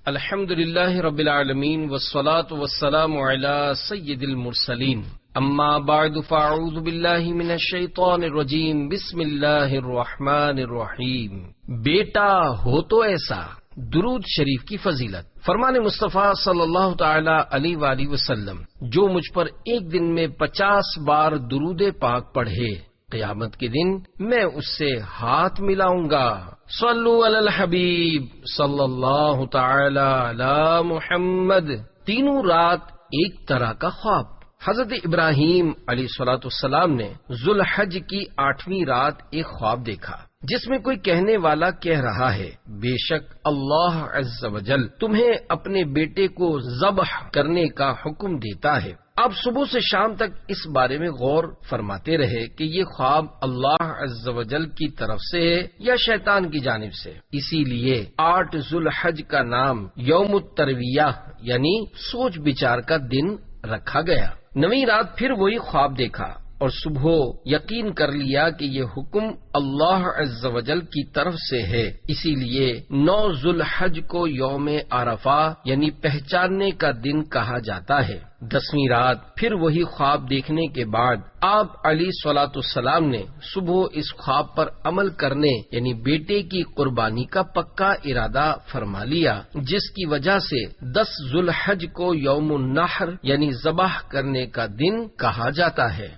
الحمدللہ رب العالمین والصلاة والسلام علی سید المرسلین اما بعد فاعوذ باللہ من الشیطان الرجیم بسم اللہ الرحمن الرحیم۔ بیٹا ہو تو ایسا، درود شریف کی فضیلت۔ فرمان مصطفیٰ صلی اللہ تعالی علیہ وآلہ وسلم، جو مجھ پر ایک دن میں 50 بار درود پاک پڑھے، قیامت کے دن میں اس سے ہاتھ ملاؤں گا۔ صلو علی الحبیب صلی اللہ تعالی علی محمد۔ تینوں رات ایک طرح کا خواب۔ حضرت ابراہیم علیہ الصلوۃ والسلام نے ذوالحج کی 8ویں رات ایک خواب دیکھا، جس میں کوئی کہنے والا کہہ رہا ہے، بے شک اللہ عز و جل تمہیں اپنے بیٹے کو ذبح کرنے کا حکم دیتا ہے۔ آپ صبح سے شام تک اس بارے میں غور فرماتے رہے کہ یہ خواب اللہ عز و جل کی طرف سے ہے یا شیطان کی جانب سے۔ اسی لیے 8 ذوالحج کا نام یوم الترویہ یعنی سوچ بچار کا دن رکھا گیا۔ 9ویں رات پھر وہی خواب دیکھا اور صبح یقین کر لیا کہ یہ حکم اللہ عز و جل کی طرف سے ہے، اسی لیے 9 ذوالحج کو یوم عرفہ یعنی پہچاننے کا دن کہا جاتا ہے۔ 10ویں رات پھر وہی خواب دیکھنے کے بعد آپ علیہ الصلوۃ والسلام نے صبح اس خواب پر عمل کرنے یعنی بیٹے کی قربانی کا پکا ارادہ فرما لیا، جس کی وجہ سے 10 ذوالحج کو یوم النحر یعنی ذبح کرنے کا دن کہا جاتا ہے۔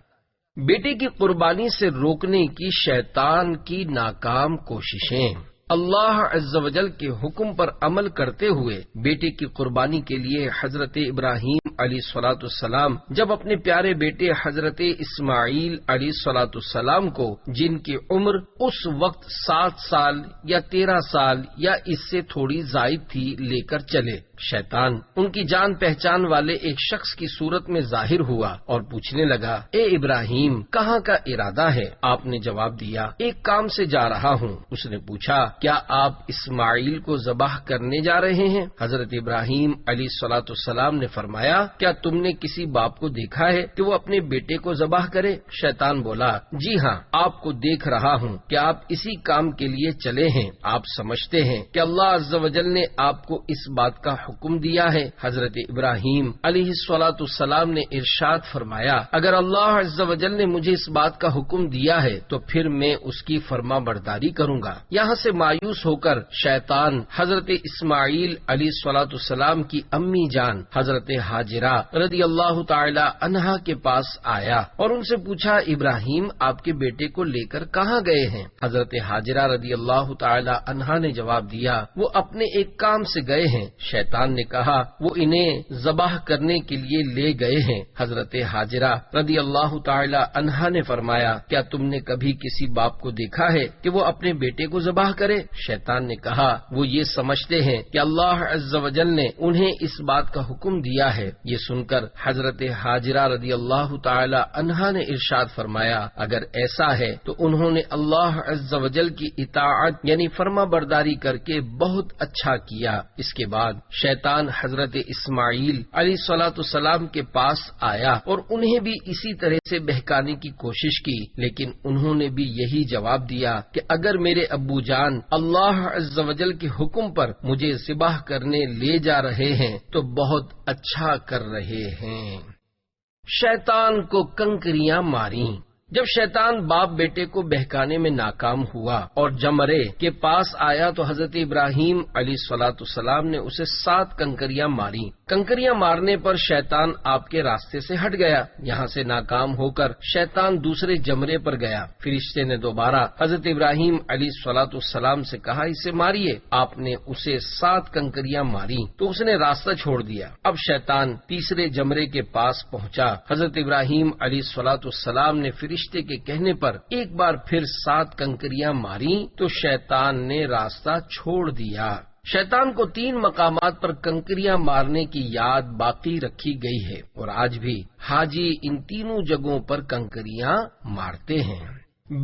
بیٹے کی قربانی سے روکنے کی شیطان کی ناکام کوششیں۔ اللہ عز و جل کے حکم پر عمل کرتے ہوئے بیٹے کی قربانی کے لیے حضرت ابراہیم علیہ الصلوۃ والسلام جب اپنے پیارے بیٹے حضرت اسماعیل علیہ الصلوۃ والسلام کو، جن کی عمر اس وقت 7 سال یا 13 سال یا اس سے تھوڑی زائد تھی، لے کر چلے، شیطان ان کی جان پہچان والے ایک شخص کی صورت میں ظاہر ہوا اور پوچھنے لگا، اے ابراہیم کہاں کا ارادہ ہے؟ آپ نے جواب دیا، ایک کام سے جا رہا ہوں۔ اس نے پوچھا، کیا آپ اسماعیل کو ذبح کرنے جا رہے ہیں؟ حضرت ابراہیم علیہ الصلوۃ والسلام نے فرمایا، کیا تم نے کسی باپ کو دیکھا ہے کہ وہ اپنے بیٹے کو ذبح کرے؟ شیطان بولا، جی ہاں، آپ کو دیکھ رہا ہوں کہ آپ اسی کام کے لیے چلے ہیں۔ آپ سمجھتے ہیں کہ اللہ عز و جل نے آپ کو اس بات کا حکم دیا ہے؟ حضرت ابراہیم علیہ الصلوۃ والسلام نے ارشاد فرمایا، اگر اللہ عز و جل نے مجھے اس بات کا حکم دیا ہے تو پھر میں اس کی فرما برداری کروں گا۔ یہاں سے مایوس ہو کر شیطان حضرت اسماعیل علیہ الصلوۃ والسلام کی امی جان حضرت ہاجرہ رضی اللہ تعالی عنہا کے پاس آیا اور ان سے پوچھا، ابراہیم آپ کے بیٹے کو لے کر کہاں گئے ہیں؟ حضرت ہاجرہ رضی اللہ تعالی عنہا نے جواب دیا، وہ اپنے ایک کام سے گئے ہیں۔ شیطان نے کہا، وہ انہیں ذبح کرنے کے لیے لے گئے ہیں۔ حضرت ہاجرہ رضی اللہ تعالی عنہا نے فرمایا، کیا تم نے کبھی کسی باپ کو دیکھا ہے کہ وہ اپنے بیٹے کو ذبح کرے؟ شیطان نے کہا، وہ یہ سمجھتے ہیں کہ اللہ عز و جل نے انہیں اس بات کا حکم دیا ہے۔ یہ سن کر حضرت ہاجرہ رضی اللہ تعالی عنہا نے ارشاد فرمایا، اگر ایسا ہے تو انہوں نے اللہ عز و جل کی اطاعت یعنی فرما برداری کر کے بہت اچھا کیا۔ اس کے بعد شیطان حضرت اسماعیل علیہ الصلوۃ والسلام کے پاس آیا اور انہیں بھی اسی طرح سے بہکانے کی کوشش کی، لیکن انہوں نے بھی یہی جواب دیا کہ اگر میرے ابو جان اللہ عز و جل کے حکم پر مجھے ذبح کرنے لے جا رہے ہیں تو بہت اچھا کر رہے ہیں۔ شیطان کو کنکریاں ماری۔ جب شیطان باپ بیٹے کو بہکانے میں ناکام ہوا اور جمرے کے پاس آیا تو حضرت ابراہیم علیہ الصلوۃ والسلام نے اسے 7 کنکریاں ماری۔ کنکریاں مارنے پر شیطان آپ کے راستے سے ہٹ گیا۔ یہاں سے ناکام ہو کر شیطان دوسرے جمرے پر گیا۔ فرشتے نے دوبارہ حضرت ابراہیم علیہ الصلوۃ والسلام سے کہا، اسے ماریے۔ آپ نے اسے 7 کنکریاں ماری تو اس نے راستہ چھوڑ دیا۔ اب شیطان تیسرے جمرے کے پاس پہنچا۔ حضرت ابراہیم علیہ الصلوۃ والسلام نے فرشتے کے کہنے پر ایک بار پھر 7 کنکریاں ماری تو شیطان نے راستہ چھوڑ دیا۔ شیطان کو 3 مقامات پر کنکریاں مارنے کی یاد باقی رکھی گئی ہے اور آج بھی حاجی ان تینوں جگہوں پر کنکریاں مارتے ہیں۔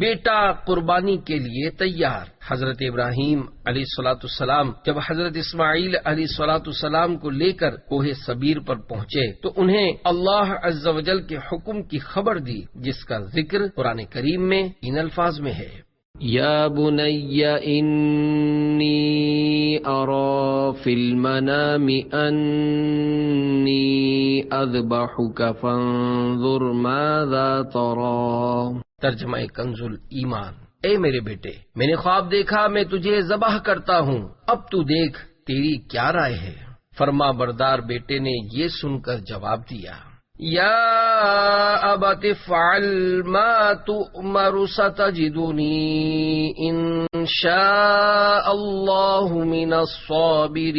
بیٹا قربانی کے لیے تیار۔ حضرت ابراہیم علیہ الصلوۃ والسلام جب حضرت اسماعیل علیہ الصلوۃ والسلام کو لے کر کوہ صبیر پر پہنچے تو انہیں اللہ عز و جل کے حکم کی خبر دی، جس کا ذکر قرآن کریم میں ان الفاظ میں ہے، یا بنی انی أرى في المنام أني أذبحك فانظر ماذا ترى۔ ترجمہ کنز ایمان، اے میرے بیٹے، میں نے خواب دیکھا میں تجھے ذبح کرتا ہوں، اب تو دیکھ تیری کیا رائے ہے؟ فرما بردار بیٹے نے یہ سن کر جواب دیا، یا ابت افعل ما تؤمر ستجدنی ان شاء اللہ من الصابرین۔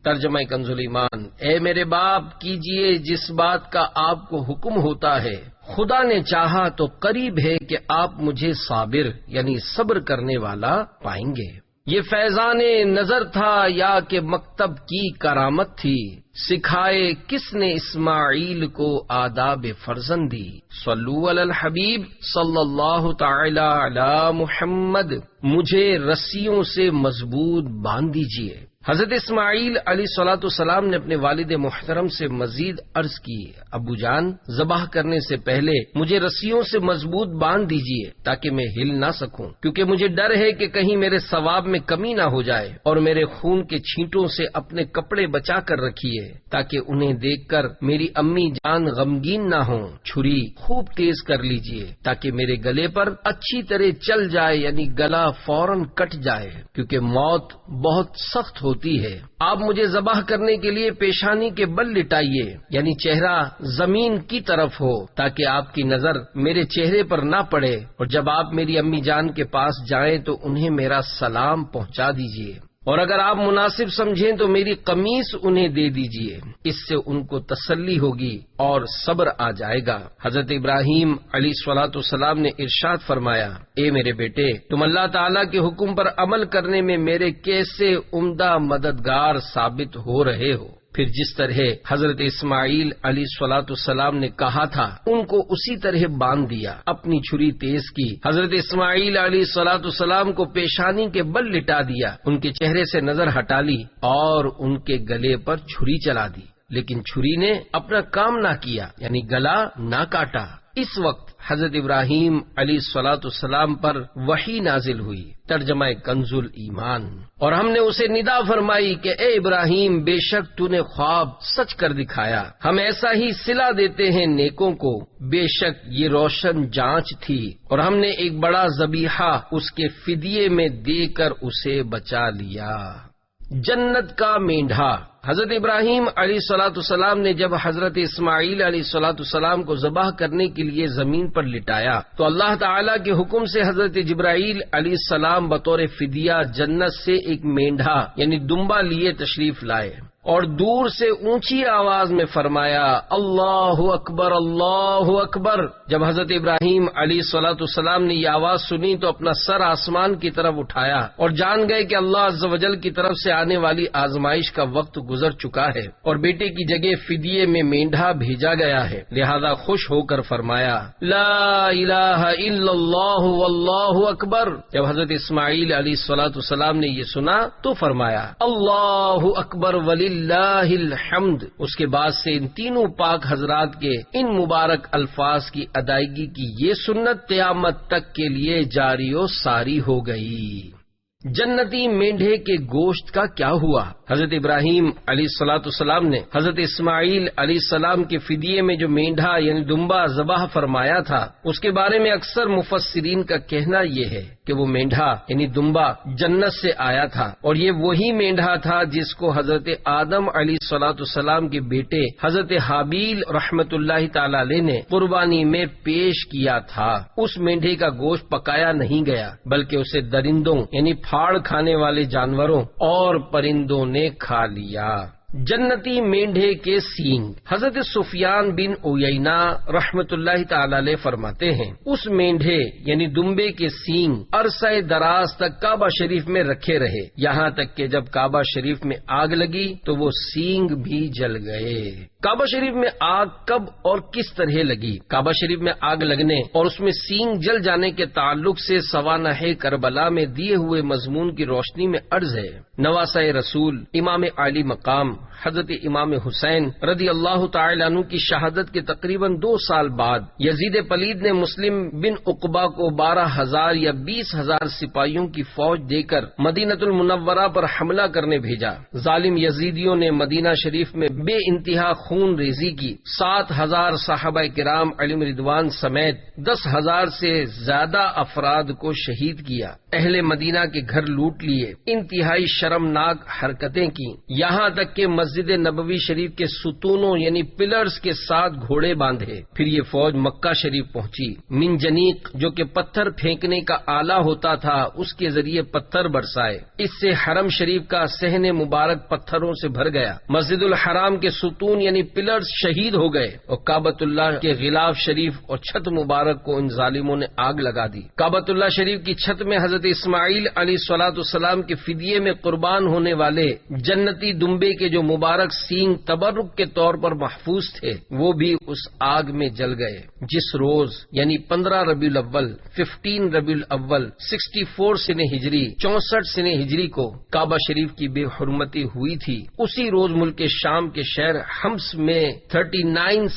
ترجمہ کنز ایمان، اے میرے باپ کیجئے جس بات کا آپ کو حکم ہوتا ہے، خدا نے چاہا تو قریب ہے کہ آپ مجھے صابر یعنی صبر کرنے والا پائیں گے۔ یہ فیضان نظر تھا یا کہ مکتب کی کرامت تھی؟ سکھائے کس نے اسماعیل کو آداب فرزندی؟ صلو علی الحبیب صلی اللہ تعالی علی محمد۔ مجھے رسیوں سے مضبوط باندھ دیجیے۔ حضرت اسماعیل علیہ الصلوۃ والسلام نے اپنے والد محترم سے مزید عرض کی، ابو جان ذبح کرنے سے پہلے مجھے رسیوں سے مضبوط باندھ دیجیے تاکہ میں ہل نہ سکوں، کیونکہ مجھے ڈر ہے کہ کہیں میرے ثواب میں کمی نہ ہو جائے، اور میرے خون کے چھینٹوں سے اپنے کپڑے بچا کر رکھیے تاکہ انہیں دیکھ کر میری امی جان غمگین نہ ہوں۔ چھری خوب تیز کر لیجیے تاکہ میرے گلے پر اچھی طرح چل جائے، یعنی گلا فوراً کٹ جائے، کیونکہ موت بہت سخت ہوتی ہے۔ آپ مجھے ذبح کرنے کے لیے پیشانی کے بل لٹائیے، یعنی چہرہ زمین کی طرف ہو تاکہ آپ کی نظر میرے چہرے پر نہ پڑے، اور جب آپ میری امی جان کے پاس جائیں تو انہیں میرا سلام پہنچا دیجیے، اور اگر آپ مناسب سمجھیں تو میری قمیص انہیں دے دیجیے، اس سے ان کو تسلی ہوگی اور صبر آ جائے گا۔ حضرت ابراہیم علیہ الصلوۃ والسلام نے ارشاد فرمایا، اے میرے بیٹے، تم اللہ تعالیٰ کے حکم پر عمل کرنے میں میرے کیسے عمدہ مددگار ثابت ہو رہے ہو۔ پھر جس طرح حضرت اسماعیل علیہ الصلوۃ والسلام نے کہا تھا ان کو اسی طرح باندھ دیا، اپنی چھری تیز کی، حضرت اسماعیل علیہ الصلوۃ والسلام کو پیشانی کے بل لٹا دیا، ان کے چہرے سے نظر ہٹا لی اور ان کے گلے پر چھری چلا دی، لیکن چھری نے اپنا کام نہ کیا، یعنی گلا نہ کاٹا۔ اس وقت حضرت ابراہیم علیہ الصلوۃ والسلام پر وحی نازل ہوئی، ترجمہ کنز ایمان، اور ہم نے اسے ندا فرمائی کہ اے ابراہیم، بے شک تو نے خواب سچ کر دکھایا، ہم ایسا ہی صلہ دیتے ہیں نیکوں کو، بے شک یہ روشن جانچ تھی، اور ہم نے ایک بڑا ذبیحہ اس کے فدیے میں دے کر اسے بچا لیا۔ جنت کا مینڈھا۔ حضرت ابراہیم علیہ الصلوۃ والسلام نے جب حضرت اسماعیل علیہ الصلوۃ والسلام کو ذبح کرنے کے لیے زمین پر لٹایا تو اللہ تعالیٰ کے حکم سے حضرت جبرائیل علیہ السلام بطور فدیہ جنت سے ایک مینڈھا یعنی دمبا لیے تشریف لائے، اور دور سے اونچی آواز میں فرمایا، اللہ اکبر اللہ اکبر۔ جب حضرت ابراہیم علیہ الصلوۃ والسلام نے یہ آواز سنی تو اپنا سر آسمان کی طرف اٹھایا اور جان گئے کہ اللہ عز و جل کی طرف سے آنے والی آزمائش کا وقت گزر چکا ہے اور بیٹے کی جگہ فدیے میں مینڈھا بھیجا گیا ہے، لہذا خوش ہو کر فرمایا، لا الہ الا اللہ واللہ اکبر۔ جب حضرت اسماعیل علیہ الصلوۃ والسلام نے یہ سنا تو فرمایا، اللہ اکبر وللہ الحمد۔ اس کے بعد سے ان تینوں پاک حضرات کے ان مبارک الفاظ کی ادائیگی کی یہ سنت قیامت تک کے لیے جاری و ساری ہو گئی۔ جنتی مینڈھے کے گوشت کا کیا ہوا؟ حضرت ابراہیم علیہ الصلوۃ والسلام نے حضرت اسماعیل علیہ السلام کے فدیے میں جو مینڈھا یعنی دمبا ذبح فرمایا تھا اس کے بارے میں اکثر مفسرین کا کہنا یہ ہے کہ وہ مینڈھا یعنی دمبا جنت سے آیا تھا، اور یہ وہی مینڈھا تھا جس کو حضرت آدم علیہ الصلوۃ والسلام کے بیٹے حضرت حابیل رحمت اللہ تعالی علیہ نے قربانی میں پیش کیا تھا۔ اس مینڈھے کا گوشت پکایا نہیں گیا بلکہ اسے درندوں یعنی پھاڑ کھانے والے جانوروں اور پرندوں نے کھا لیا۔ جنتی مینڈھے کے سینگ۔ حضرت سفیان بن عیینہ رحمت اللہ تعالی علیہ فرماتے ہیں، اس مینڈھے یعنی دمبے کے سینگ عرصہ دراز تک کعبہ شریف میں رکھے رہے، یہاں تک کہ جب کعبہ شریف میں آگ لگی تو وہ سینگ بھی جل گئے۔ کعبہ شریف میں آگ کب اور کس طرح لگی؟ کعبہ شریف میں آگ لگنے اور اس میں سینگ جل جانے کے تعلق سے سوانح کربلا میں دیے ہوئے مضمون کی روشنی میں عرض ہے، نواسہ رسول امام عالی مقام حضرت امام حسین رضی اللہ تعالی عنہ کی شہادت کے تقریباً 2 سال بعد یزید پلید نے مسلم بن عقبہ کو 12,000 یا 20,000 سپاہیوں کی فوج دے کر مدینہ المنورہ پر حملہ کرنے بھیجا۔ ظالم یزیدیوں نے مدینہ شریف میں بے انتہا خون ریزی کی، 7,000 صحابہ کرام علیہم رضوان سمیت 10,000 سے زیادہ افراد کو شہید کیا، اہل مدینہ کے گھر لوٹ لیے، انتہائی شرمناک حرکتیں کی، یہاں تک کہ مسجد نبوی شریف کے ستونوں یعنی پلرز کے ساتھ گھوڑے باندھے۔ پھر یہ فوج مکہ شریف پہنچی، منجنیق جو کہ پتھر پھینکنے کا آلہ ہوتا تھا اس کے ذریعے پتھر برسائے، اس سے حرم شریف کا صحن مبارک پتھروں سے بھر گیا، مسجد الحرام کے ستون یعنی پلرز شہید ہو گئے اور کعبۃ اللہ کے غلاف شریف اور چھت مبارک کو ان ظالموں نے آگ لگا دی۔ کعبۃ اللہ شریف کی چھت میں حضرت اسماعیل علیہ الصلوۃ والسلام کے فدیے میں قربان ہونے والے جنتی دمبے کے جو مبارک سینگ تبرک کے طور پر محفوظ تھے وہ بھی اس آگ میں جل گئے۔ جس روز یعنی 15 ربیع الاول 15 ربیع الاول 64 سن ہجری 64 سن ہجری کو کعبہ شریف کی بے حرمتی ہوئی تھی، اسی روز ملک شام کے شہر حمص میں 39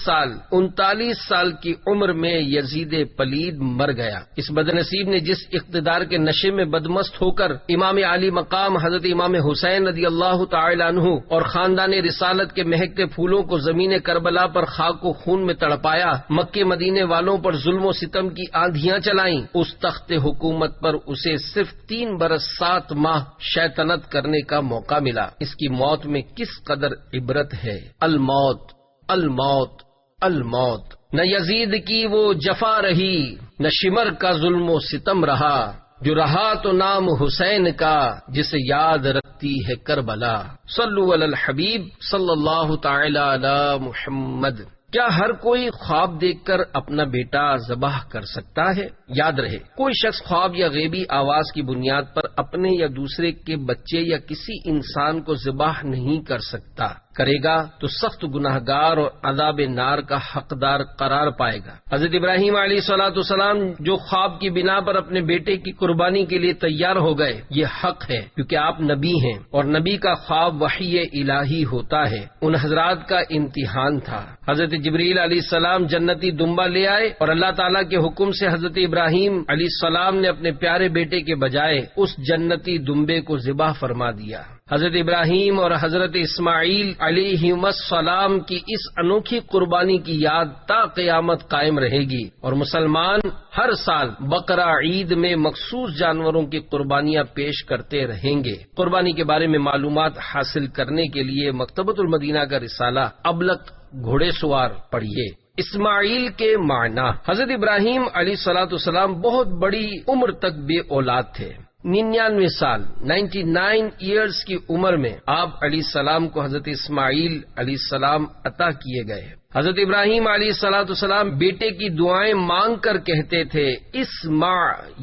سال کی عمر میں یزید پلید مر گیا۔ اس بدنصیب نے جس اقتدار کے نشے میں بدمست ہو کر امام علی مقام حضرت امام حسین رضی اللہ تعالی عنہ اور خاندان رسالت کے مہکتے پھولوں کو زمین کربلا پر خاک و خون میں تڑپایا، مکے مدینے والوں پر ظلم و ستم کی آندھیاں چلائیں، اس تخت حکومت پر اسے صرف 3 برس 7 ماہ شیطنت کرنے کا موقع ملا۔ اس کی موت میں کس قدر عبرت ہے۔ الموت الموت الموت، نہ یزید کی وہ جفا رہی، نہ شمر کا ظلم و ستم رہا، جو رہا تو نام حسین کا، جسے یاد رکھتی ہے کربلا۔ صلو علی الحبیب صلی اللہ تعالی علی محمد۔ کیا ہر کوئی خواب دیکھ کر اپنا بیٹا ذبح کر سکتا ہے؟ یاد رہے، کوئی شخص خواب یا غیبی آواز کی بنیاد پر اپنے یا دوسرے کے بچے یا کسی انسان کو ذبح نہیں کر سکتا، کرے گا تو سخت گناہگار اور عذاب نار کا حقدار قرار پائے گا۔ حضرت ابراہیم علیہ الصلوۃ والسلام جو خواب کی بنا پر اپنے بیٹے کی قربانی کے لیے تیار ہو گئے، یہ حق ہے کیونکہ آپ نبی ہیں اور نبی کا خواب وحی الہی ہوتا ہے، ان حضرات کا امتحان تھا۔ حضرت جبریل علیہ السلام جنتی دمبا لے آئے اور اللہ تعالیٰ کے حکم سے حضرت ابراہیم علیہ السلام نے اپنے پیارے بیٹے کے بجائے اس جنتی دمبے کو ذبح فرما دیا۔ حضرت ابراہیم اور حضرت اسماعیل علیہم السلام کی اس انوکھی قربانی کی یاد تا قیامت قائم رہے گی اور مسلمان ہر سال بقرہ عید میں مخصوص جانوروں کی قربانیاں پیش کرتے رہیں گے۔ قربانی کے بارے میں معلومات حاصل کرنے کے لیے مکتبۃ المدینہ کا رسالہ ابلق گھوڑے سوار پڑھیے۔ اسماعیل کے معنی، حضرت ابراہیم علیہ الصلوۃ والسلام بہت بڑی عمر تک بے اولاد تھے۔ 99 سال 99 ایئرز کی عمر میں آپ علیہ السلام کو حضرت اسماعیل علیہ السلام عطا کیے گئے۔ حضرت ابراہیم علیہ الصلوۃ والسلام بیٹے کی دعائیں مانگ کر کہتے تھے اسمع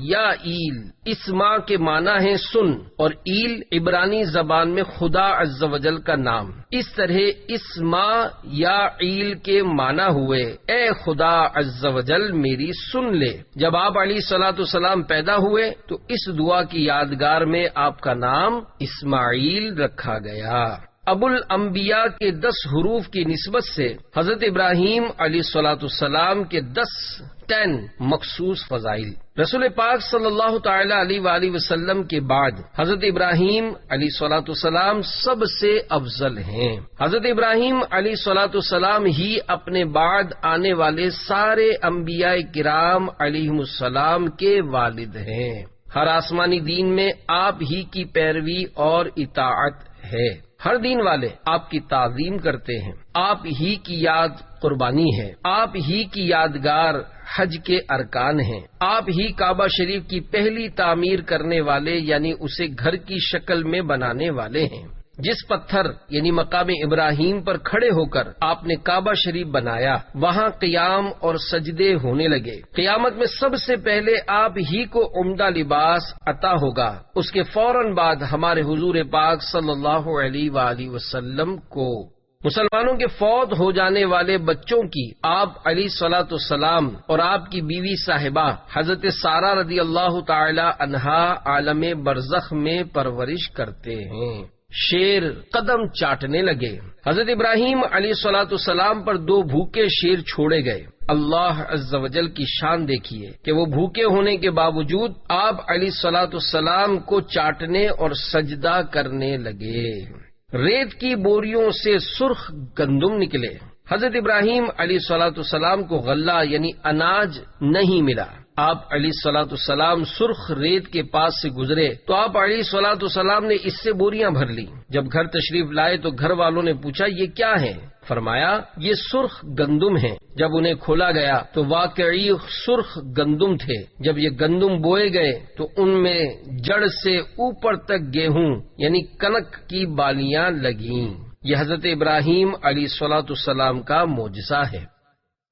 یا ایل۔ اسمع کے معنی ہیں سن اور ایل عبرانی زبان میں خدا عز و جل کا نام۔ اس طرح اسمع یا ایل کے معنی ہوئے اے خدا عز و جل میری سن لے۔ جب آپ علیہ الصلوۃ والسلام پیدا ہوئے تو اس دعا کی یادگار میں آپ کا نام اسماعیل رکھا گیا۔ ابو الانبیاء کے 10 حروف کی نسبت سے حضرت ابراہیم علیہ الصلوۃ والسلام کے 10 مخصوص فضائل۔ رسول پاک صلی اللہ تعالی علیہ وآلہ وسلم کے بعد حضرت ابراہیم علیہ الصلوۃ والسلام سب سے افضل ہیں۔ حضرت ابراہیم علیہ الصلوۃ والسلام ہی اپنے بعد آنے والے سارے انبیاء کرام علیہم السلام کے والد ہیں۔ ہر آسمانی دین میں آپ ہی کی پیروی اور اطاعت ہے۔ ہر دین والے آپ کی تعظیم کرتے ہیں، آپ ہی کی یاد قربانی ہے، آپ ہی کی یادگار حج کے ارکان ہیں، آپ ہی کعبہ شریف کی پہلی تعمیر کرنے والے یعنی اسے گھر کی شکل میں بنانے والے ہیں۔ جس پتھر یعنی مقام ابراہیم پر کھڑے ہو کر آپ نے کعبہ شریف بنایا وہاں قیام اور سجدے ہونے لگے۔ قیامت میں سب سے پہلے آپ ہی کو عمدہ لباس عطا ہوگا، اس کے فوراً بعد ہمارے حضور پاک صلی اللہ علیہ وآلہ وسلم کو۔ مسلمانوں کے فوت ہو جانے والے بچوں کی آپ علیہ الصلوۃ والسلام اور آپ کی بیوی صاحبہ حضرت سارہ رضی اللہ تعالی عنہا عالم برزخ میں پرورش کرتے ہیں۔ شیر قدم چاٹنے لگے۔ حضرت ابراہیم علیہ الصلوۃ والسلام پر 2 بھوکے شیر چھوڑے گئے۔ اللہ عز و جل کی شان دیکھیے کہ وہ بھوکے ہونے کے باوجود آپ علیہ الصلوۃ والسلام کو چاٹنے اور سجدہ کرنے لگے۔ ریت کی بوریوں سے سرخ گندم نکلے۔ حضرت ابراہیم علیہ الصلوۃ والسلام کو غلہ یعنی اناج نہیں ملا۔ آپ علیہ الصلوۃ والسلام سرخ ریت کے پاس سے گزرے تو آپ علیہ الصلوۃ والسلام نے اس سے بوریاں بھر لی۔ جب گھر تشریف لائے تو گھر والوں نے پوچھا یہ کیا ہے؟ فرمایا یہ سرخ گندم ہیں۔ جب انہیں کھولا گیا تو واقعی سرخ گندم تھے۔ جب یہ گندم بوئے گئے تو ان میں جڑ سے اوپر تک گیہوں یعنی کنک کی بالیاں لگیں۔ یہ حضرت ابراہیم علیہ الصلوۃ والسلام کا معجزہ ہے۔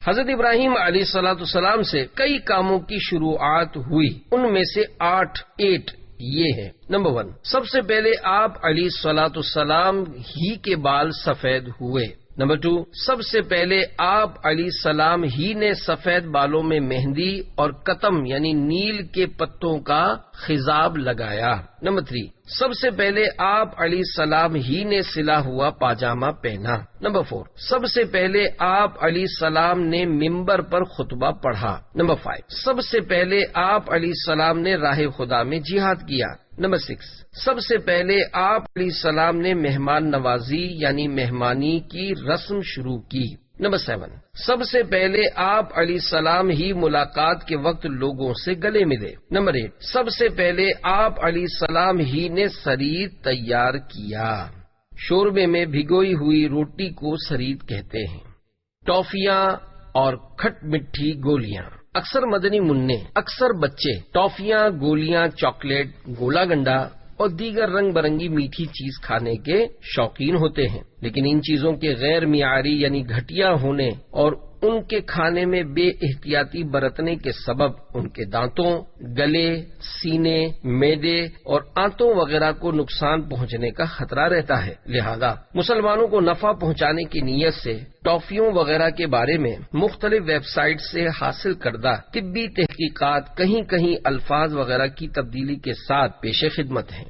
حضرت ابراہیم علیہ الصلوۃ والسلام سے کئی کاموں کی شروعات ہوئی، ان میں سے 8 یہ ہیں۔ نمبر 1، سب سے پہلے آپ علیہ الصلوۃ والسلام ہی کے بال سفید ہوئے۔ نمبر 2، سب سے پہلے آپ علیہ السلام ہی نے سفید بالوں میں مہندی اور قطم یعنی نیل کے پتوں کا خضاب لگایا۔ نمبر 3، سب سے پہلے آپ علیہ السلام ہی نے سلا ہوا پاجامہ پہنا۔ نمبر 4، سب سے پہلے آپ علیہ السلام نے ممبر پر خطبہ پڑھا۔ نمبر 5، سب سے پہلے آپ علیہ السلام نے راہ خدا میں جہاد کیا۔ نمبر 6، سب سے پہلے آپ علیہ السلام نے مہمان نوازی یعنی مہمانی کی رسم شروع کی۔ نمبر 7، سب سے پہلے آپ علیہ السلام ہی ملاقات کے وقت لوگوں سے گلے ملے۔ نمبر 8، سب سے پہلے آپ علیہ السلام ہی نے سرید تیار کیا۔ شوربے میں بھگوئی ہوئی روٹی کو سرید کہتے ہیں۔ ٹافیاں اور کھٹ مٹھی گولیاں۔ اکثر مدنی منع، اکثر بچے ٹافیاں، گولیاں، چاکلیٹ، گولا گنڈا اور دیگر رنگ برنگی میٹھی چیز کھانے کے شوقین ہوتے ہیں، لیکن ان چیزوں کے غیر معیاری یعنی گھٹیا ہونے اور ان کے کھانے میں بے احتیاطی برتنے کے سبب ان کے دانتوں، گلے، سینے، معدے اور آنتوں وغیرہ کو نقصان پہنچنے کا خطرہ رہتا ہے۔ لہذا مسلمانوں کو نفع پہنچانے کی نیت سے ٹافیوں وغیرہ کے بارے میں مختلف ویب سائٹ سے حاصل کردہ طبی تحقیقات کہیں کہیں الفاظ وغیرہ کی تبدیلی کے ساتھ پیش خدمت ہیں۔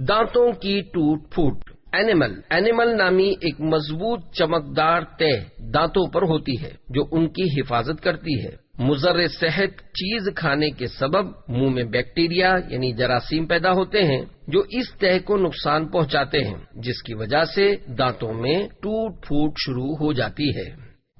دانتوں کی ٹوٹ پھوٹ۔ اینیمل نامی ایک مضبوط چمکدار تہ دانتوں پر ہوتی ہے جو ان کی حفاظت کرتی ہے۔ مضر صحت چیز کھانے کے سبب منہ میں بیکٹیریا یعنی جراثیم پیدا ہوتے ہیں جو اس تہ کو نقصان پہنچاتے ہیں، جس کی وجہ سے دانتوں میں ٹوٹ پھوٹ شروع ہو جاتی ہے۔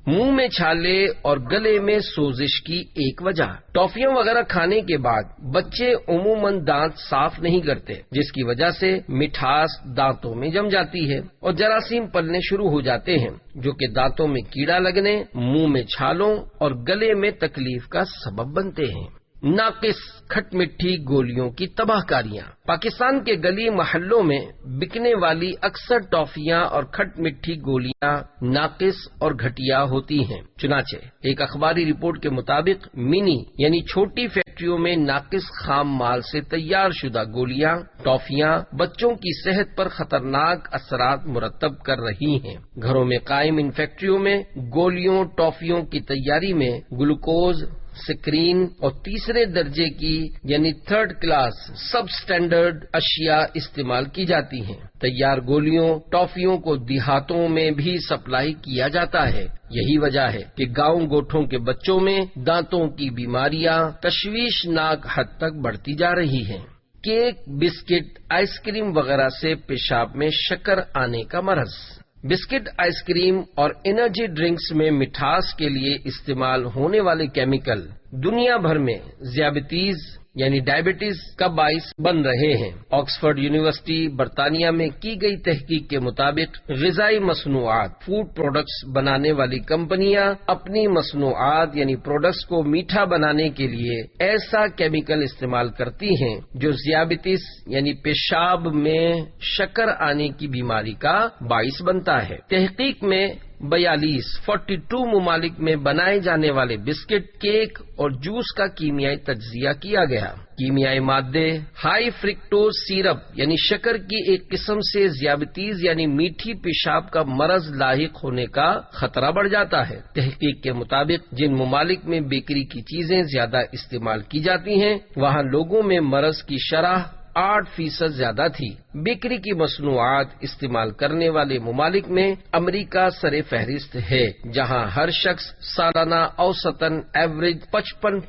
منہ میں چھالے اور گلے میں سوزش کی ایک وجہ۔ ٹافیاں وغیرہ کھانے کے بعد بچے عموماً دانت صاف نہیں کرتے، جس کی وجہ سے مٹھاس دانتوں میں جم جاتی ہے اور جراثیم پلنے شروع ہو جاتے ہیں جو کہ دانتوں میں کیڑا لگنے، منہ میں چھالوں اور گلے میں تکلیف کا سبب بنتے ہیں۔ ناقص کھٹ مٹھی گولیوں کی تباہ کاریاں۔ پاکستان کے گلی محلوں میں بکنے والی اکثر ٹافیاں اور کھٹ مٹھی گولیاں ناقص اور گھٹیا ہوتی ہیں۔ چنانچہ ایک اخباری رپورٹ کے مطابق منی یعنی چھوٹی فیکٹریوں میں ناقص خام مال سے تیار شدہ گولیاں، ٹافیاں بچوں کی صحت پر خطرناک اثرات مرتب کر رہی ہیں۔ گھروں میں قائم ان فیکٹریوں میں گولیوں، ٹافیوں کی تیاری میں گلوکوز، سکرین اور تیسرے درجے کی یعنی 3rd کلاس سب سٹینڈرڈ اشیاء استعمال کی جاتی ہیں۔ تیار گولیوں، ٹافیوں کو دیہاتوں میں بھی سپلائی کیا جاتا ہے۔ یہی وجہ ہے کہ گاؤں گوٹھوں کے بچوں میں دانتوں کی بیماریاں تشویشناک حد تک بڑھتی جا رہی ہیں۔ کیک، بسکٹ، آئس کریم وغیرہ سے پیشاب میں شکر آنے کا مرض۔ بسکٹ، آئس کریم اور انرجی ڈرنکس میں مٹھاس کے لیے استعمال ہونے والے کیمیکل دنیا بھر میں ذیابیطیز یعنی ڈائبٹیز کا باعث بن رہے ہیں۔ آکسفورڈ یونیورسٹی برطانیہ میں کی گئی تحقیق کے مطابق غذائی مصنوعات فوڈ پروڈکٹس بنانے والی کمپنیاں اپنی مصنوعات یعنی پروڈکٹس کو میٹھا بنانے کے لیے ایسا کیمیکل استعمال کرتی ہیں جو ذیابیطیز یعنی پیشاب میں شکر آنے کی بیماری کا باعث بنتا ہے۔ تحقیق میں 42 ممالک میں بنائے جانے والے بسکٹ، کیک اور جوس کا کیمیائی تجزیہ کیا گیا۔ کیمیائی مادے ہائی فرکٹوز سیرپ یعنی شکر کی ایک قسم سے ذیابیطیز یعنی میٹھی پیشاب کا مرض لاحق ہونے کا خطرہ بڑھ جاتا ہے۔ تحقیق کے مطابق جن ممالک میں بیکری کی چیزیں زیادہ استعمال کی جاتی ہیں وہاں لوگوں میں مرض کی شرح 8% زیادہ تھی۔ بیکری کی مصنوعات استعمال کرنے والے ممالک میں امریکہ سر فہرست ہے، جہاں ہر شخص سالانہ اوسطاً ایوریج 55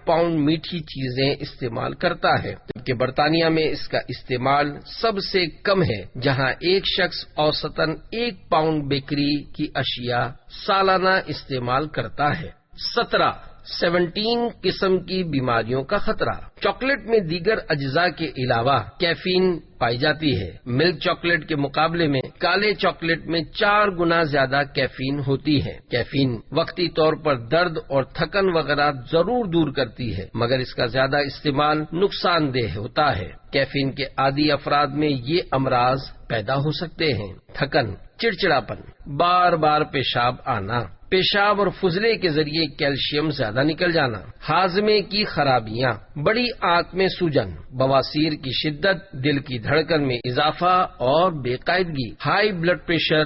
پاؤنڈ میٹھی چیزیں استعمال کرتا ہے، جبکہ برطانیہ میں اس کا استعمال سب سے کم ہے، جہاں ایک شخص اوسطاً 1 پاؤنڈ بیکری کی اشیاء سالانہ استعمال کرتا ہے۔ 17 قسم کی بیماریوں کا خطرہ۔ چاکلیٹ میں دیگر اجزاء کے علاوہ کیفین پائی جاتی ہے۔ ملک چاکلیٹ کے مقابلے میں کالے چاکلیٹ میں 4 گنا زیادہ کیفین ہوتی ہے۔ کیفین وقتی طور پر درد اور تھکن وغیرہ ضرور دور کرتی ہے، مگر اس کا زیادہ استعمال نقصان دہ ہوتا ہے۔ کیفین کے عادی افراد میں یہ امراض پیدا ہو سکتے ہیں: تھکن، چڑچڑاپن، بار بار پیشاب آنا، پیشاب اور فضلے کے ذریعے کیلشیم زیادہ نکل جانا، ہاضمے کی خرابیاں، بڑی آنت میں سوجن، بواسیر کی شدت، دل کی دھڑکن میں اضافہ اور بے قاعدگی، ہائی بلڈ پریشر،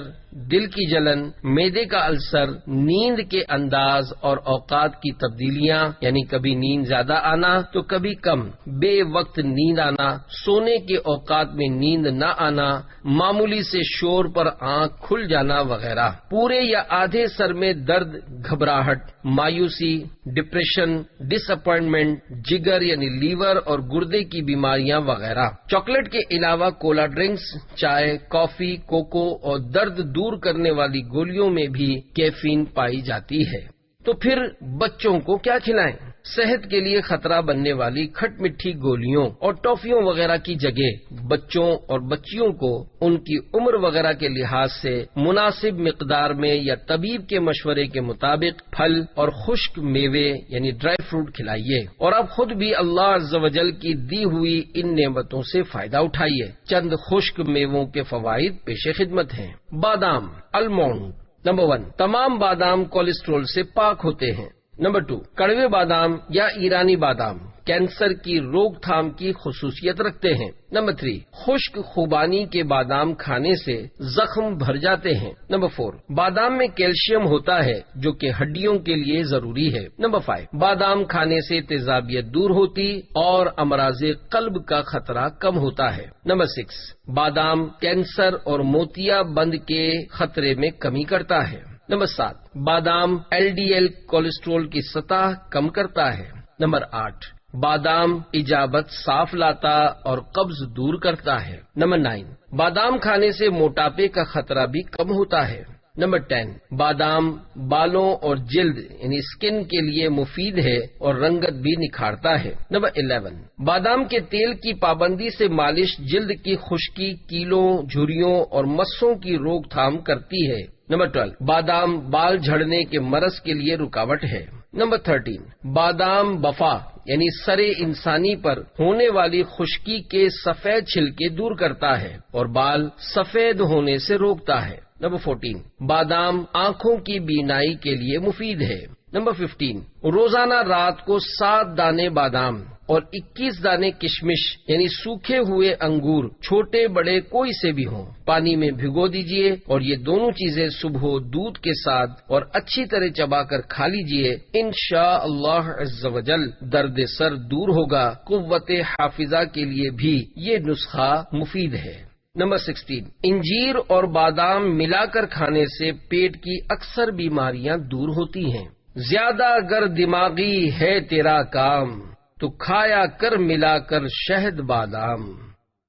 دل کی جلن، معدے کا السر، نیند کے انداز اور اوقات کی تبدیلیاں یعنی کبھی نیند زیادہ آنا تو کبھی کم، بے وقت نیند آنا، سونے کے اوقات میں نیند نہ آنا، معمولی سے شور پر آنکھ کھل جانا وغیرہ، پورے یا آدھے سر میں درد، گھبراہٹ، مایوسی، ڈپریشن، ڈس اپوائنٹمنٹ، جگر یعنی لیور اور گردے کی بیماریاں وغیرہ۔ چاکلیٹ کے علاوہ کولا ڈرنکس، چائے، کافی، کوکو اور درد دور کرنے والی گولیوں میں بھی کیفین پائی جاتی ہے۔ تو پھر بچوں کو کیا کھلائیں؟ صحت کے لیے خطرہ بننے والی کھٹ مٹھی گولیوں اور ٹافیوں وغیرہ کی جگہ بچوں اور بچیوں کو ان کی عمر وغیرہ کے لحاظ سے مناسب مقدار میں یا طبیب کے مشورے کے مطابق پھل اور خشک میوے یعنی ڈرائی فروٹ کھلائیے، اور اب خود بھی اللہ عز و جل کی دی ہوئی ان نعمتوں سے فائدہ اٹھائیے۔ چند خشک میووں کے فوائد پیش خدمت ہیں۔ بادام، المونڈ۔ نمبر 1، تمام بادام کولیسٹرول سے پاک ہوتے ہیں۔ نمبر 2، کڑوے بادام یا ایرانی بادام کینسر کی روک تھام کی خصوصیت رکھتے ہیں۔ نمبر 3، خشک خوبانی کے بادام کھانے سے زخم بھر جاتے ہیں۔ نمبر 4، بادام میں کیلشیم ہوتا ہے جو کہ ہڈیوں کے لیے ضروری ہے۔ نمبر 5، بادام کھانے سے تیزابیت دور ہوتی اور امراض قلب کا خطرہ کم ہوتا ہے۔ نمبر 6، بادام کینسر اور موتیا بند کے خطرے میں کمی کرتا ہے۔ نمبر 7، بادام LDL کولیسٹرول کی سطح کم کرتا ہے۔ نمبر 8، بادام اجابت صاف لاتا اور قبض دور کرتا ہے۔ نمبر 9، بادام کھانے سے موٹاپے کا خطرہ بھی کم ہوتا ہے۔ نمبر 10، بادام بالوں اور جلد یعنی اسکن کے لیے مفید ہے اور رنگت بھی نکھارتا ہے۔ نمبر 11، بادام کے تیل کی پابندی سے مالش جلد کی خشکی، کیلوں، جھریوں اور مسوں کی روک تھام کرتی ہے۔ نمبر 12، بادام بال جھڑنے کے مرض کے لیے رکاوٹ ہے۔ نمبر 13، بادام بفا یعنی سر انسانی پر ہونے والی خشکی کے سفید چھلکے دور کرتا ہے اور بال سفید ہونے سے روکتا ہے۔ نمبر 14، بادام آنکھوں کی بینائی کے لیے مفید ہے۔ نمبر 15، روزانہ رات کو 7 دانے بادام اور 21 دانے کشمش یعنی سوکھے ہوئے انگور چھوٹے بڑے کوئی سے بھی ہوں پانی میں بھگو دیجئے، اور یہ دونوں چیزیں صبح دودھ کے ساتھ اور اچھی طرح چبا کر کھا لیجئے۔ انشاءاللہ عز و جل درد سر دور ہوگا۔ قوت حافظہ کے لیے بھی یہ نسخہ مفید ہے۔ نمبر 16، انجیر اور بادام ملا کر کھانے سے پیٹ کی اکثر بیماریاں دور ہوتی ہیں۔ زیادہ اگر دماغی ہے تیرا کام تو کھایا کر ملا کر شہد بادام۔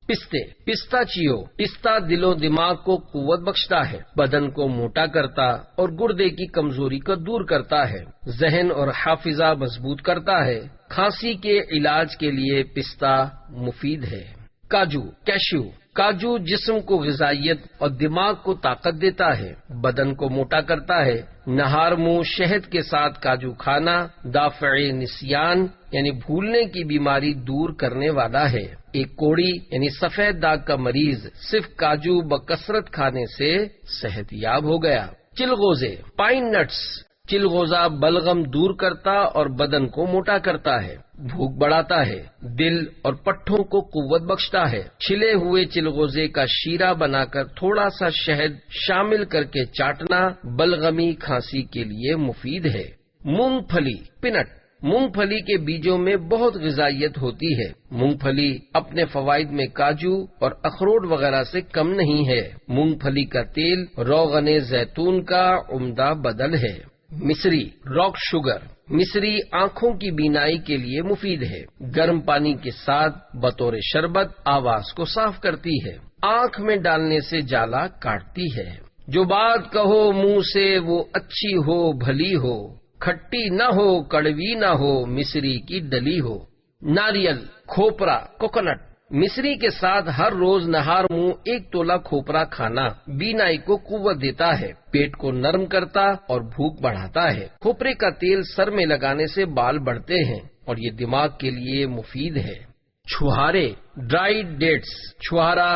پستاچیو، پستہ دل و دماغ کو قوت بخشتا ہے، بدن کو موٹا کرتا اور گردے کی کمزوری کو دور کرتا ہے، ذہن اور حافظہ مضبوط کرتا ہے۔ کھانسی کے علاج کے لیے پستہ مفید ہے۔ کیشو، کاجو جسم کو غذائیت اور دماغ کو طاقت دیتا ہے، بدن کو موٹا کرتا ہے۔ نہار منہ شہد کے ساتھ کاجو کھانا دافع نسیان یعنی بھولنے کی بیماری دور کرنے والا ہے۔ ایک کوڑی یعنی سفید داغ کا مریض صرف کاجو بکثرت کھانے سے صحت یاب ہو گیا۔ چلغوزے پائن نٹس، چلغوزہ بلغم دور کرتا اور بدن کو موٹا کرتا ہے، بھوک بڑھاتا ہے، دل اور پٹھوں کو قوت بخشتا ہے۔ چھلے ہوئے چلغوزے کا شیرہ بنا کر تھوڑا سا شہد شامل کر کے چاٹنا بلغمی کھانسی کے لیے مفید ہے۔ مونگ پھلی پینٹ، مونگ پھلی کے بیجوں میں بہت غذائیت ہوتی ہے۔ مونگ پھلی اپنے فوائد میں کاجو اور اخروٹ وغیرہ سے کم نہیں ہے۔ مونگ پھلی کا تیل روغن زیتون کا عمدہ بدل ہے۔ مصری راک شوگر، مصری آنکھوں کی بینائی کے لیے مفید ہے۔ گرم پانی کے ساتھ بطور شربت آواز کو صاف کرتی ہے، آنکھ میں ڈالنے سے جالا کاٹتی ہے۔ جو بات کہو منہ سے وہ اچھی ہو بھلی ہو، کھٹی نہ ہو کڑوی نہ ہو مصری کی ڈلی ہو۔ ناریل، کھوپرا، کوکونٹ، مصری کے ساتھ ہر روز نہار منہ 1 تولہ کھوپرا کھانا بینائی کو قوت دیتا ہے، پیٹ کو نرم کرتا اور بھوک بڑھاتا ہے۔ کھوپرے کا تیل سر میں لگانے سے بال بڑھتے ہیں اور یہ دماغ کے لیے مفید ہے۔ چھہارے ڈرائی ڈیٹس، چھہارا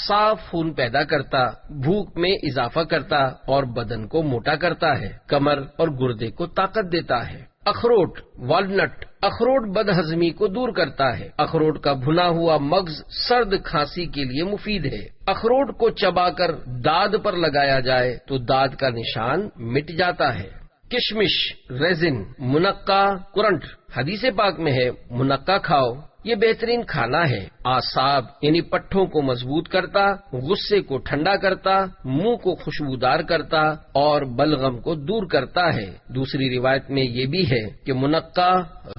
صاف خون پیدا کرتا، بھوک میں اضافہ کرتا اور بدن کو موٹا کرتا ہے، کمر اور گردے کو طاقت دیتا ہے۔ اخروٹ والنٹ، اخروٹ بد ہضمی کو دور کرتا ہے۔ اخروٹ کا بھنا ہوا مغز سرد کھانسی کے لیے مفید ہے۔ اخروٹ کو چبا کر داد پر لگایا جائے تو داد کا نشان مٹ جاتا ہے۔ کشمش ریزن، منقع کرنٹ، حدیث پاک میں ہے منقع کھاؤ، یہ بہترین کھانا ہے۔ اعصاب یعنی پٹھوں کو مضبوط کرتا، غصے کو ٹھنڈا کرتا، منہ کو خوشبودار کرتا اور بلغم کو دور کرتا ہے۔ دوسری روایت میں یہ بھی ہے کہ منقع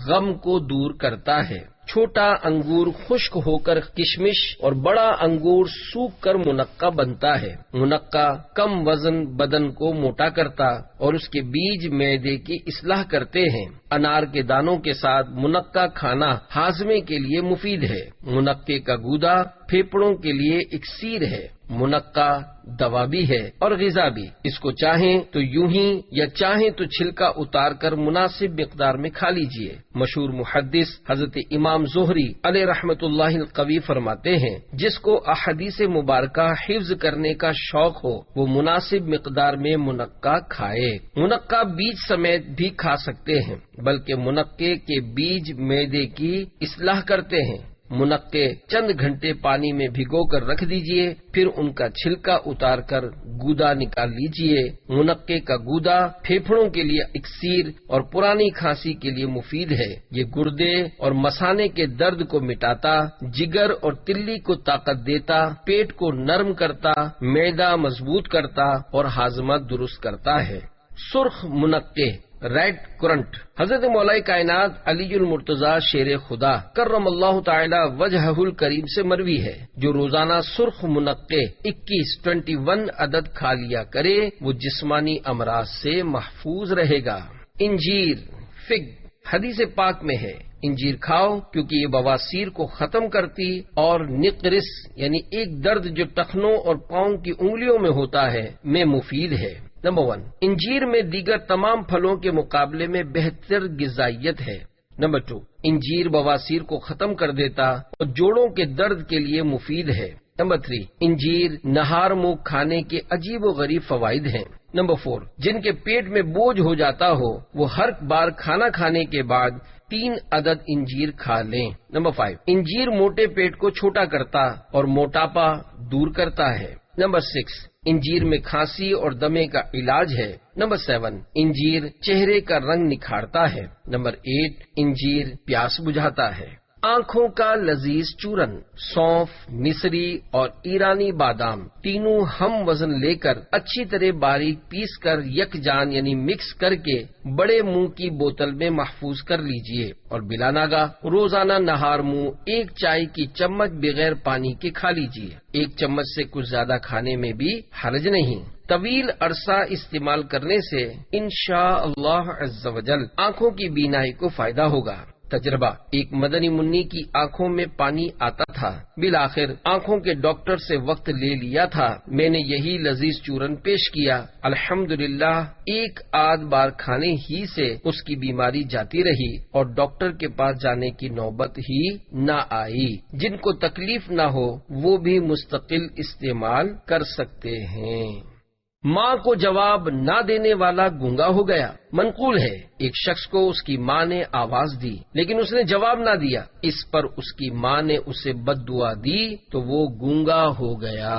غم کو دور کرتا ہے۔ چھوٹا انگور خشک ہو کر کشمش اور بڑا انگور سوکھ کر منقع بنتا ہے۔ منقع کم وزن بدن کو موٹا کرتا اور اس کے بیج معدے کی اصلاح کرتے ہیں۔ انار کے دانوں کے ساتھ منقع کھانا ہاضمے کے لیے مفید ہے۔ منقع کا گودا پھیپھڑوں کے لیے اکسیر ہے۔ منقع دوا بھی ہے اور غذا بھی، اس کو چاہیں تو یوں ہی یا چاہیں تو چھلکا اتار کر مناسب مقدار میں کھا لیجئے۔ مشہور محدث حضرت امام زہری علیہ رحمت اللہ القوی فرماتے ہیں، جس کو احادیث مبارکہ حفظ کرنے کا شوق ہو وہ مناسب مقدار میں منقع کھائے۔ منقع بیج سمیت بھی کھا سکتے ہیں، بلکہ منقع کے بیج معدے کی اصلاح کرتے ہیں۔ منقع چند گھنٹے پانی میں بھگو کر رکھ دیجئے، پھر ان کا چھلکا اتار کر گودا نکال لیجئے۔ منقع کا گودا پھیپھڑوں کے لیے اکسیر اور پرانی کھانسی کے لیے مفید ہے۔ یہ گردے اور مثانے کے درد کو مٹاتا، جگر اور تلی کو طاقت دیتا، پیٹ کو نرم کرتا، معدہ مضبوط کرتا اور ہاضمہ درست کرتا ہے۔ سرخ منقع ریڈ کرنٹ، حضرت مولا کائنات علی المرتضی شیر خدا کرم اللہ تعالی وجہہ الکریم سے مروی ہے، جو روزانہ سرخ منقع 21 عدد کھا لیا کرے وہ جسمانی امراض سے محفوظ رہے گا۔ انجیر فگ، حدیث پاک میں ہے انجیر کھاؤ کیونکہ یہ بواسیر کو ختم کرتی اور نقرس یعنی ایک درد جو ٹخنوں اور پاؤں کی انگلیوں میں ہوتا ہے میں مفید ہے۔ نمبر 1، انجیر میں دیگر تمام پھلوں کے مقابلے میں بہتر غذائیت ہے۔ نمبر 2، انجیر بواسیر کو ختم کر دیتا اور جوڑوں کے درد کے لیے مفید ہے۔ نمبر 3، انجیر نہار منہ کھانے کے عجیب و غریب فوائد ہیں۔ نمبر 4، جن کے پیٹ میں بوجھ ہو جاتا ہو وہ ہر بار کھانا کھانے کے بعد 3 عدد انجیر کھا لیں۔ نمبر 5، انجیر موٹے پیٹ کو چھوٹا کرتا اور موٹاپا دور کرتا ہے۔ نمبر 6، انجیر میں کھانسی اور دمے کا علاج ہے۔ نمبر 7، انجیر چہرے کا رنگ نکھارتا ہے۔ نمبر 8، انجیر پیاس بجھاتا ہے۔ آنکھوں کا لذیذ چورن، سونف، مصری اور ایرانی بادام تینوں ہم وزن لے کر اچھی طرح باریک پیس کر یکجان یعنی مکس کر کے بڑے منہ کی بوتل میں محفوظ کر لیجئے اور بلا ناگاہ روزانہ نہار منہ 1 چائے کی چمچ بغیر پانی کے کھا لیجئے۔ 1 چمچ سے کچھ زیادہ کھانے میں بھی حرج نہیں۔ طویل عرصہ استعمال کرنے سے انشاءاللہ عز و جل آنکھوں کی بینائی کو فائدہ ہوگا۔ تجربہ: ایک مدنی منی کی آنکھوں میں پانی آتا تھا، بالآخر آنکھوں کے ڈاکٹر سے وقت لے لیا تھا، میں نے یہی لذیذ چورن پیش کیا، الحمدللہ ایک آدھ بار کھانے ہی سے اس کی بیماری جاتی رہی اور ڈاکٹر کے پاس جانے کی نوبت ہی نہ آئی۔ جن کو تکلیف نہ ہو وہ بھی مستقل استعمال کر سکتے ہیں۔ ماں کو جواب نہ دینے والا گونگا ہو گیا۔ منقول ہے، ایک شخص کو اس کی ماں نے آواز دی لیکن اس نے جواب نہ دیا، اس پر اس کی ماں نے اسے بد دعا دی تو وہ گونگا ہو گیا۔